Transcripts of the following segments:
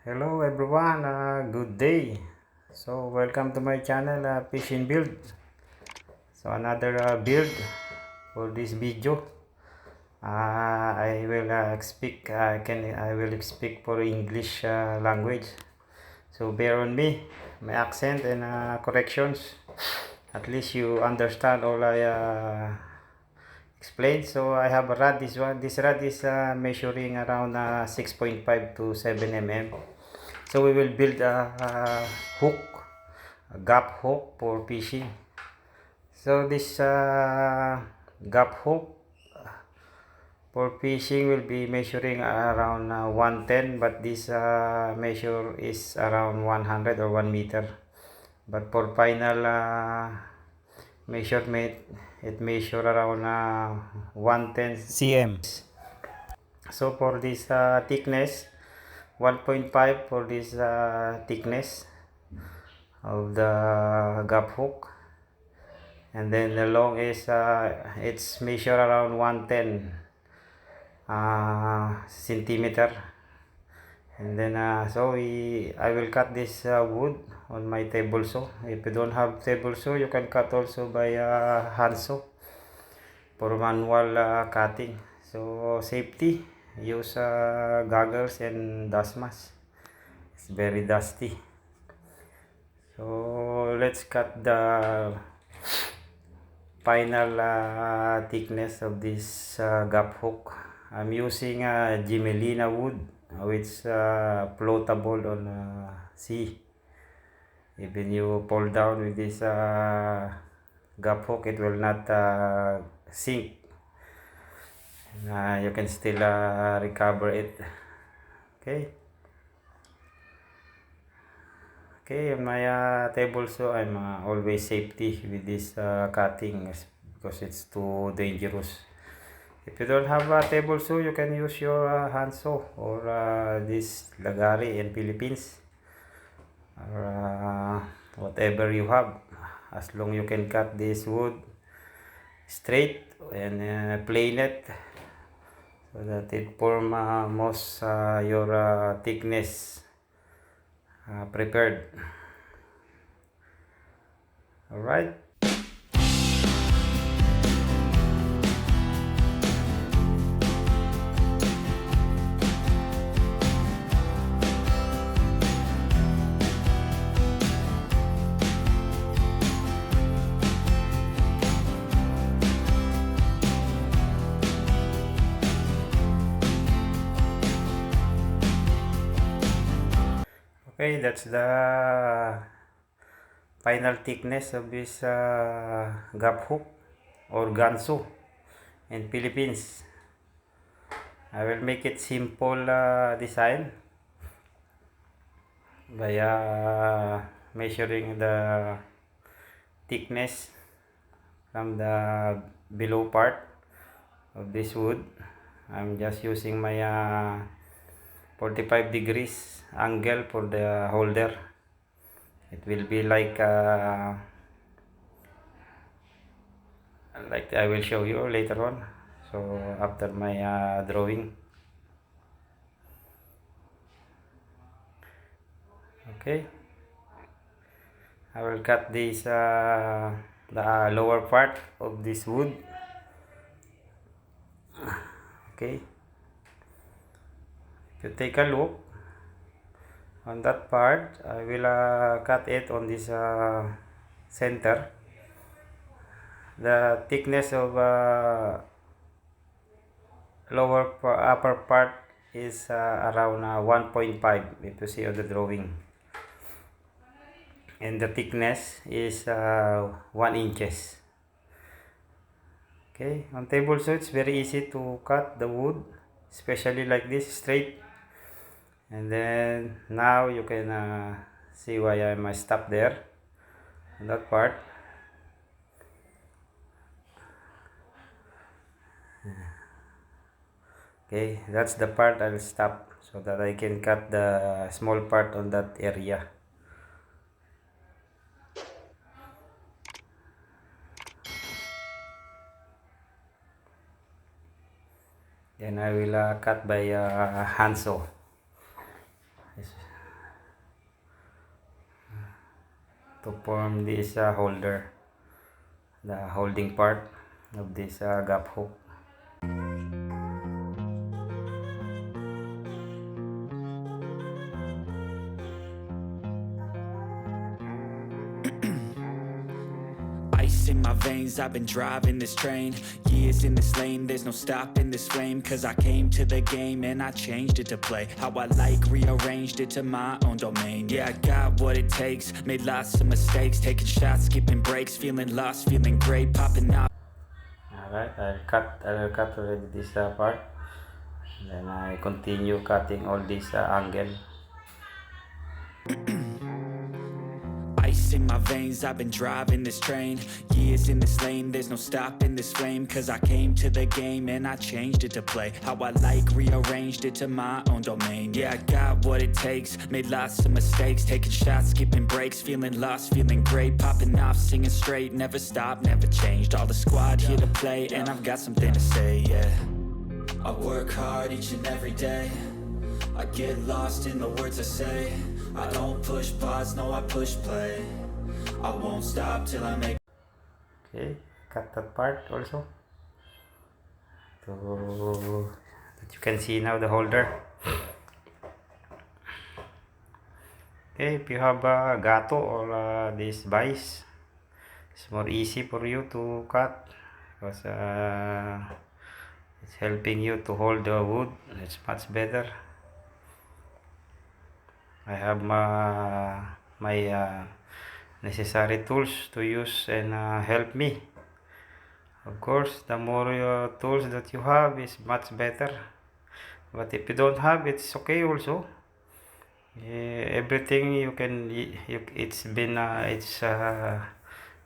Hello everyone, good day. So welcome to my channel, Fishing Build. So another build for this video. I will speak. I will speak for English language. So bear on me, my accent and corrections. At least you understand all I explained. So I have a rod. This one, this rod is measuring around 6.5 to 7 mm. So we will build a hook, a gap hook for fishing. So this gap hook for fishing will be measuring around 110, but this measure is around 100 or 1 meter. But for final measurement, it measure around 110 cm. So for this thickness, 1.5 for this thickness of the gap hook, and then the long is it's measure around 110 centimeter. And then I will cut this wood on my table saw. If you don't have table saw, you can cut also by hand saw for manual cutting. So safety, use goggles and dust mask. It's very dusty. So let's cut the final thickness of this gap hook. I'm using Gimelina wood, which floatable on sea. Even you pull down with this gap hook, it will not sink. You can still recover it. Okay, on my table saw, I'm always safety with this cutting because it's too dangerous. If you don't have a table saw, you can use your hand saw or this lagari in Philippines, or whatever you have, as long you can cut this wood straight and plane it so that it form most your thickness prepared. All right. Okay, that's the final thickness of this gap hook or ganso in Philippines. I will make it simple design by measuring the thickness from the below part of this wood. I'm just using my 45 degrees angle for the holder. It will be like I will show you later on, so after my drawing. Okay, I will cut this the lower part of this wood. Okay, if you take a look on that part, I will cut it on this center. The thickness of upper part is around 1.5 if you see on the drawing, and the thickness is 1 inches. Okay, on table saw it's very easy to cut the wood, especially like this straight. And then now you can see why I stop there on that part. Okay, that's the part I'll stop so that I can cut the small part on that area. Then I will cut by hand saw. to form this holder, the holding part of this gap hook. Ice in my veins, I've been driving this train. Years in this lane, there's no stopping this flame. Cause I came to the game and I changed it to play how I like, rearranged it to my own domain. Yeah, I got what it takes, made lots of mistakes, taking shots, skipping breaks, feeling lost, feeling great, popping out. Alright, I'll cut already this part. Then I continue cutting all this angle. Ice in my veins, I've been driving this train. Years in this lane, there's no stopping this flame. Cause I came to the game and I changed it to play how I like, rearranged it to my own domain. Yeah, I got what it takes, made lots of mistakes, taking shots, skipping breaks, feeling lost, feeling great, popping off, singing straight, never stopped, never changed. All the squad here to play and I've got something to say, yeah. I work hard each and every day, I get lost in the words I say. I don't push pause, no I push play. I won't stop till I make. Okay, cut that part also. So that you can see now the holder. Okay, if you have a gato or this vise, it's more easy for you to cut because it's helping you to hold the wood. It's much better. I have my necessary tools to use and help me. Of course, the more tools that you have is much better. But if you don't have, it's okay also. Everything you can, it's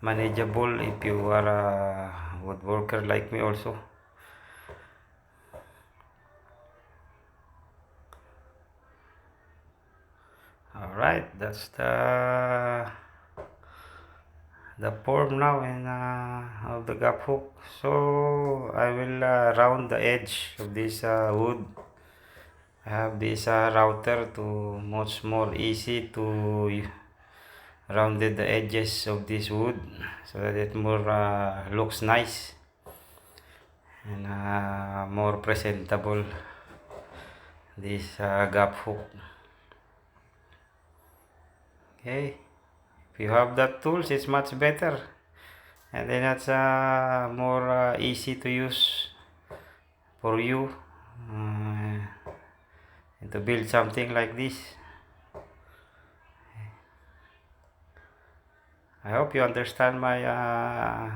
manageable if you are a woodworker like me also. Alright, that's the form now in of the gap hook. So I will round the edge of this wood. I have this router to much more easy to rounded the edges of this wood so that it more looks nice and more presentable, this gap hook. Okay, if you have that tools, it's much better, and then it's more easy to use for you and to build something like this. I hope you understand my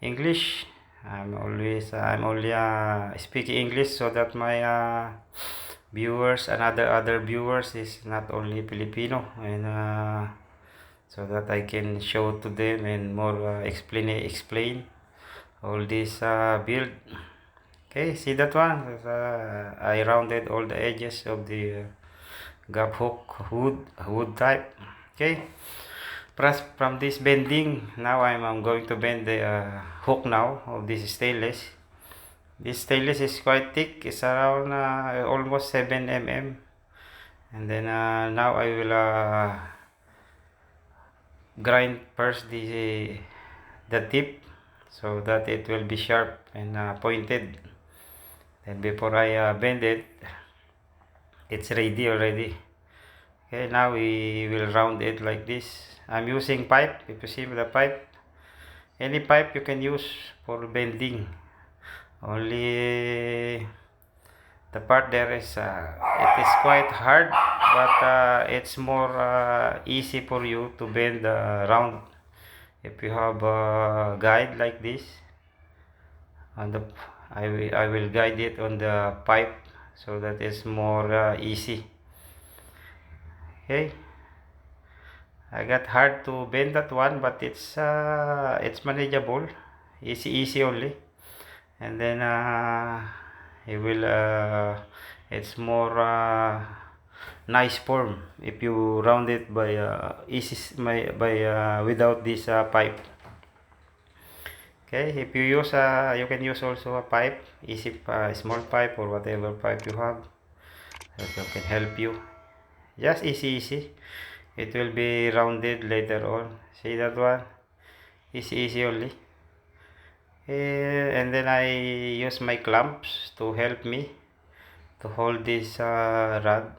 English. I'm only speaking English so that my viewers and other viewers is not only Filipino, and so that I can show to them and more explain all this build. Okay, see that one? I rounded all the edges of the gap hook wood type. Okay, press from this bending. Now I'm going to bend the hook now of this stainless. This stainless is quite thick. It's around almost 7 mm. And then now I will grind first the tip so that it will be sharp and pointed. Then before I bend it, it's ready already. Okay, now we will round it like this. I'm using pipe. If you see the pipe, any pipe you can use for bending. Only the part there is it is quite hard, but it's more easy for you to bend round if you have a guide like this. On the I will guide it on the pipe so that it's more easy. Okay, I got hard to bend that one, but it's manageable, easy only. And then it will it's more nice form if you round it by without this pipe. Okay, if you use you can use also a pipe, easy small pipe or whatever pipe you have that can help you. Just easy. it will be rounded later on. See that one? Easy only. And then I use my clamps to help me to hold this rod.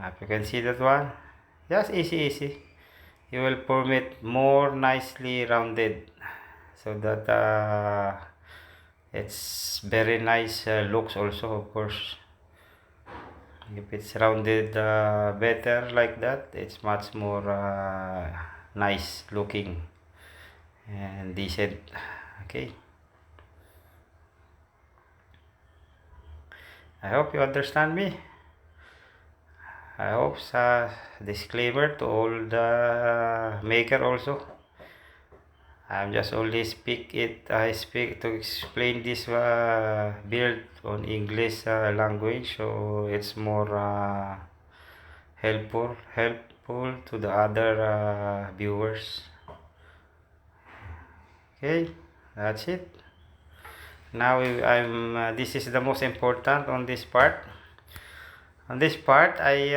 If you can see that one, just easy. You will form it more nicely rounded, so that it's very nice looks also, of course. If it's rounded better like that, it's much more nice looking and decent. Okay, I hope you understand me. I hope disclaimer to all the maker also. I'm just only I speak to explain this build on English language, so it's more helpful to the other viewers. Okay, that's it. Now I'm this is the most important on this part. On this part, I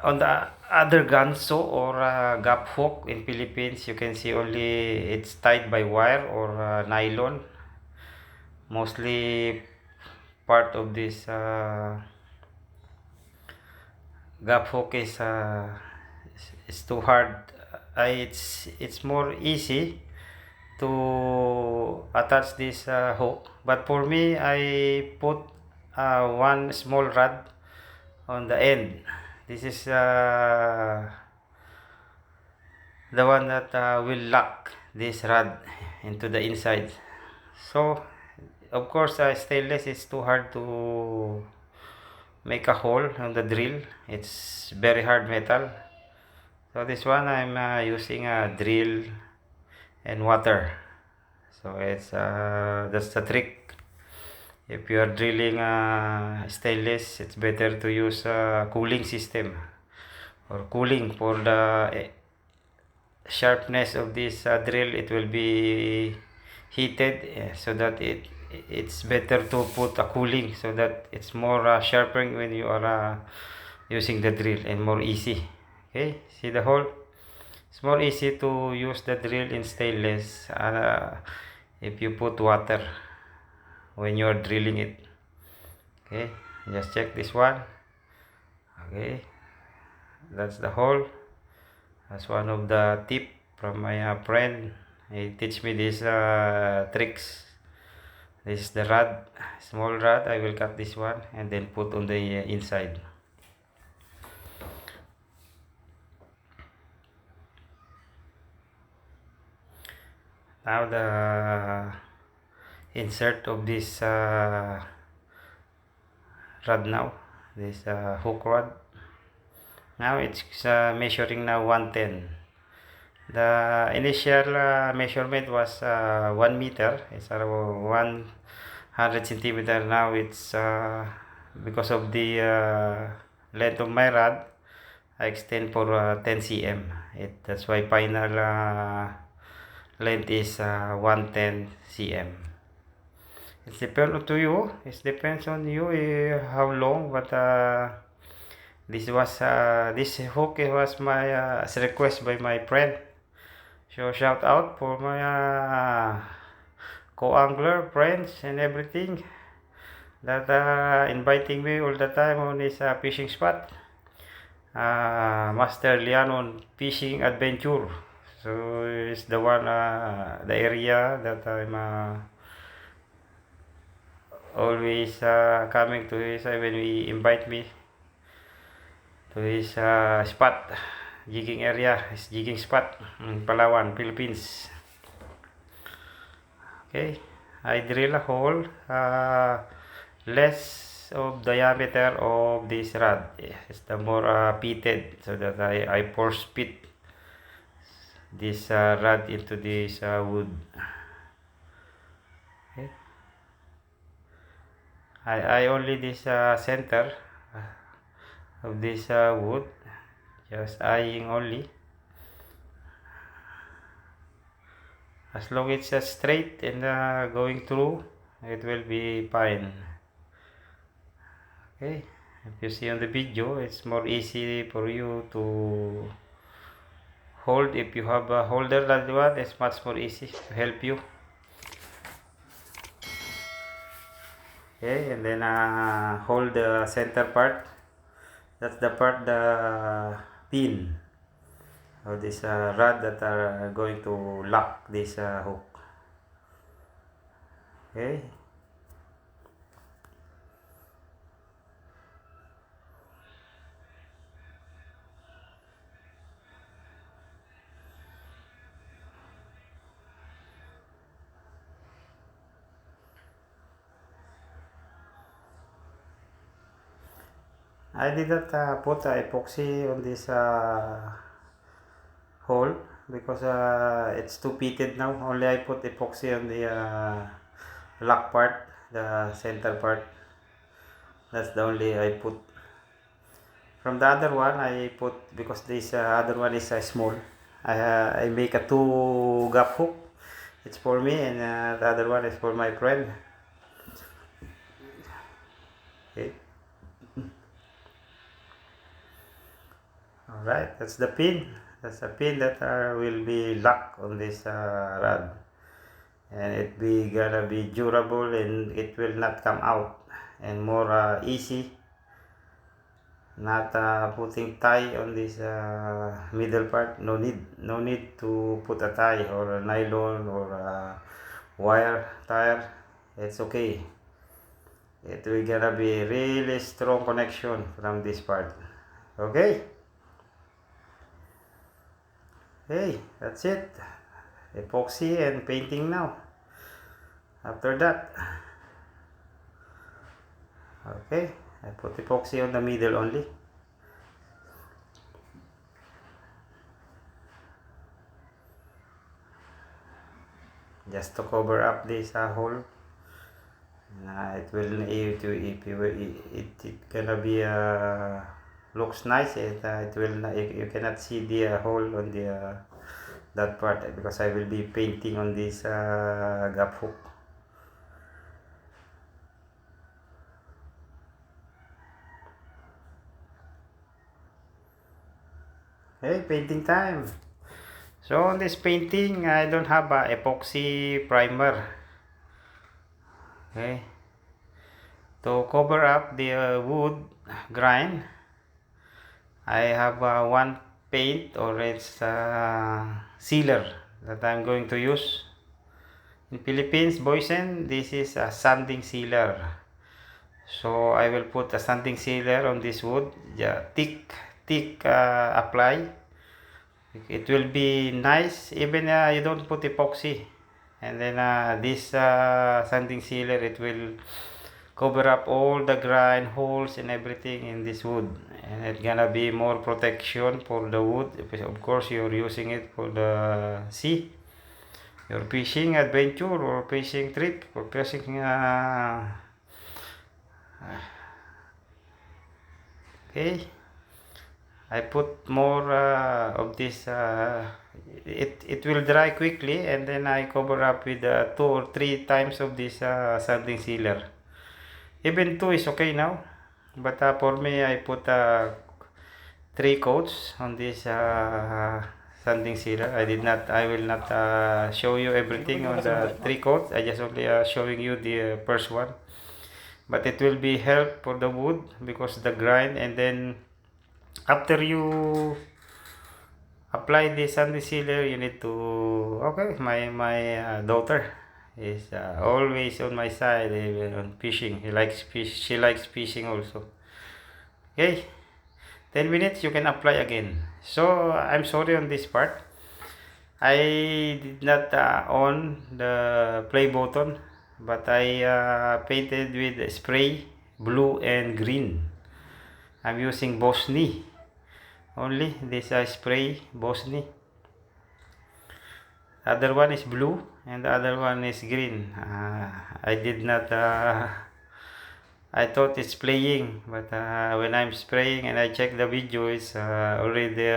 on the other ganso or gap hook in Philippines, you can see only it's tied by wire or nylon. Mostly part of this gap hook is too hard. It's more easy to attach this hook, but for me I put one small rod on the end. This is the one that will lock this rod into the inside. So of course stainless is too hard to make a hole on the drill. It's very hard metal. So this one I'm using a drill and water. So it's that's the trick. If you are drilling stainless, it's better to use a cooling system or cooling for the sharpness of this drill. It will be heated, so that it's better to put a cooling so that it's more sharper when you are using the drill and more easy. Okay, see the hole? It's more easy to use the drill in stainless if you put water when you are drilling it. Okay, just check this one. Okay, that's the hole. That's one of the tip from my friend. He teach me these tricks. This is the rod, small rod. I will cut this one and then put on the inside. Now the insert of this rod now, this hook rod. Now it's measuring now 110. The initial measurement was 1 meter. It's around 100 centimeter. Now it's because of the length of my rod, I extend for 10 cm. That's why final length is 110 cm. It depends to you. It depends on you how long. But this hook was my request by my friend. So shout out for my co-angler friends and everything that inviting me all the time on his fishing spot. Master Lianon Fishing Adventure. So it's the one, the area that I'm always coming to his when he invite me to his spot, jigging area, his jigging spot in Palawan, Philippines. Okay, I drill a hole less of diameter of this rod. It's the more pitted, so that I force pit this rod into this wood. Okay. I only this center of this wood, just eyeing only. As long as it's straight and going through, it will be fine. Okay, If you see on the video, it's more easy for you to hold. If you have a holder like that, it's much more easy to help you. Okay, and then hold the center part. That's the part, the pin of this rod that are going to lock this hook. Okay. I did not put epoxy on this hole because it's too pitted now. Only I put epoxy on the lock part, the center part. That's the only I put. From the other one I put, because this other one is small. I make a 2 gap hook. It's for me, and the other one is for my friend. Okay. Alright, that's the pin. That's the pin that will be locked on this rod, and it be gonna be durable and it will not come out, and more easy. Not putting tie on this middle part. No need to put a tie or a nylon or a wire tire. It's okay. It will gonna be really strong connection from this part. Okay. Hey, that's it. Epoxy and painting now. After that, okay, I put epoxy on the middle only. Just to cover up this hole. It will, it gonna be looks nice. It will not, you cannot see the hole on the that part, because I will be painting on this gap hook. Hey, painting time. So on this painting, I don't have a epoxy primer. Okay, to cover up the wood grind, I have one paint, or it's sealer that I'm going to use. In Philippines, Boysen, this is a sanding sealer. So I will put a sanding sealer on this wood. Yeah, thick apply. It will be nice even you don't put epoxy. And then this sanding sealer, it will cover up all the grind holes and everything in this wood, and it's gonna be more protection for the wood. Of course, you're using it for the sea, your fishing adventure or fishing trip or fishing okay. I put more of this. It will dry quickly, and then I cover up with 2 or 3 times of this sanding sealer. Even 2 is okay now, but for me, I put 3 coats on this sanding sealer. I will not show you everything on the 3 coats. I just only showing you the first one. But it will be help for the wood because the grind, and then after you apply the sanding sealer, you need to, okay, my daughter is always on my side, even on fishing. She likes fishing also. Okay, 10 minutes you can apply again. So I'm sorry on this part, I did not on the play button, but I painted with spray blue and green. I'm using Bosni only, this spray Bosni. Other one is blue and the other one is green. I did not I thought it's playing, but when I'm spraying and I check the video, it's already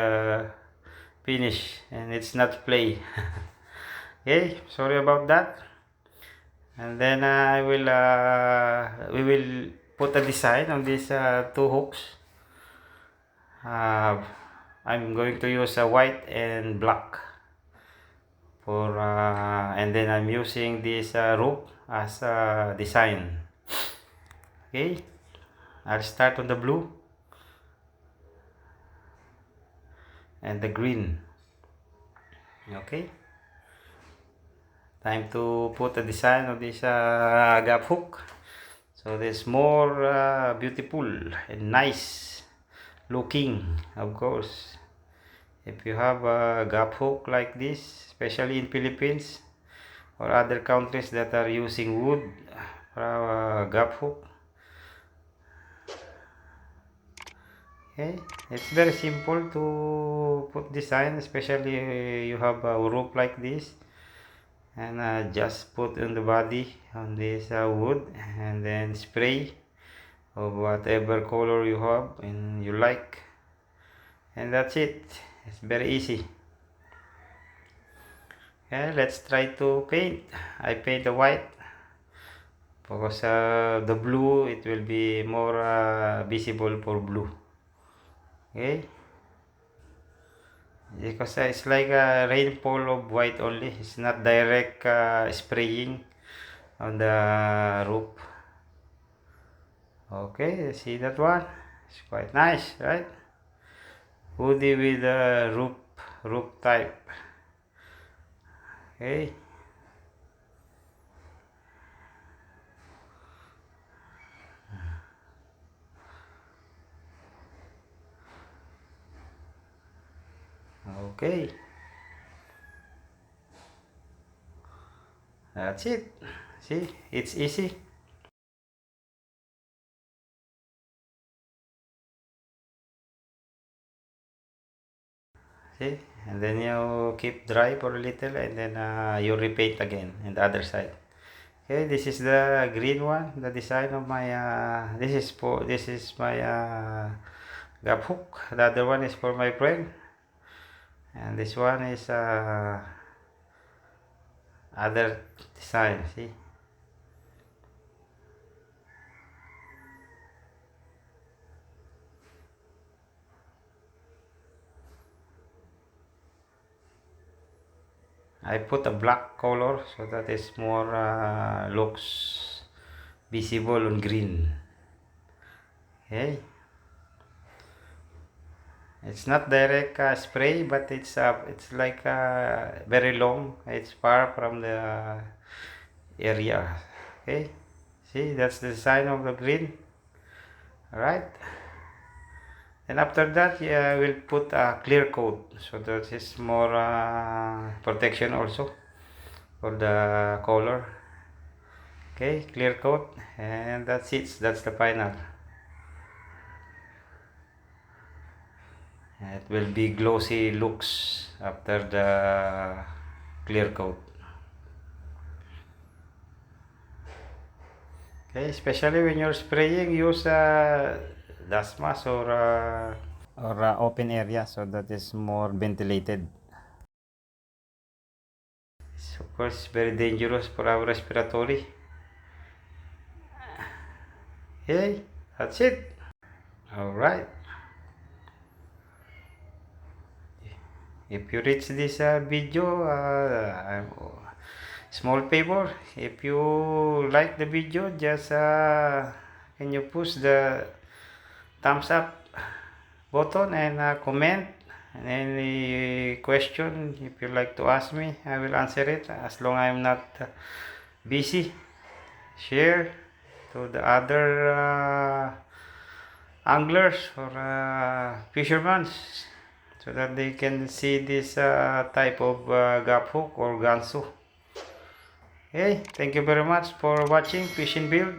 finished and it's not play. Okay, sorry about that. And then we will put a design on these two hooks. I'm going to use white and black for and then I'm using this rope as a design. Okay, I'll start on the blue and the green. Okay, time to put a design on this gap hook, so this more beautiful and nice looking. Of course, if you have a gap hook like this, especially in Philippines or other countries that are using wood for a gap hook, okay, it's very simple to put design, especially you have a rope like this, and just put on the body on this wood and then spray of whatever color you have and you like, and that's it. It's very easy. Okay, let's try to paint. I paint the white because the blue, it will be more visible for blue. Okay, because it's like a rainfall of white only. It's not direct spraying on the roof. Okay, see that one? It's quite nice, right? Hoodie with a roof type. Okay. Okay. That's it. See, it's easy. See, and then you keep dry for a little, and then you repaint again in the other side. Okay, this is the green one, the design of my this is my gap hook. The other one is for my friend, and this one is other design. See, I put a black color so that is more looks visible on green. Okay, it's not direct spray, but it's like very long. It's far from the area. Okay, see, that's the design of the green. All right, and after that, yeah, we'll put a clear coat, so that is more protection also for the color. Okay, clear coat, and that's it. That's the final. It will be glossy looks after the clear coat. Okay, especially when you're spraying, use dust mask or open area, so that is more ventilated. It's of course very dangerous for our respiratory. Okay, that's it. All right. If you reach this video, small favor, if you like the video, just can you push the thumbs up button and comment, and any question if you like to ask me, I will answer it as long I'm not busy. Share to the other anglers or fishermen, so that they can see this type of gap hook or gansu. Okay, thank you very much for watching Fish and Build.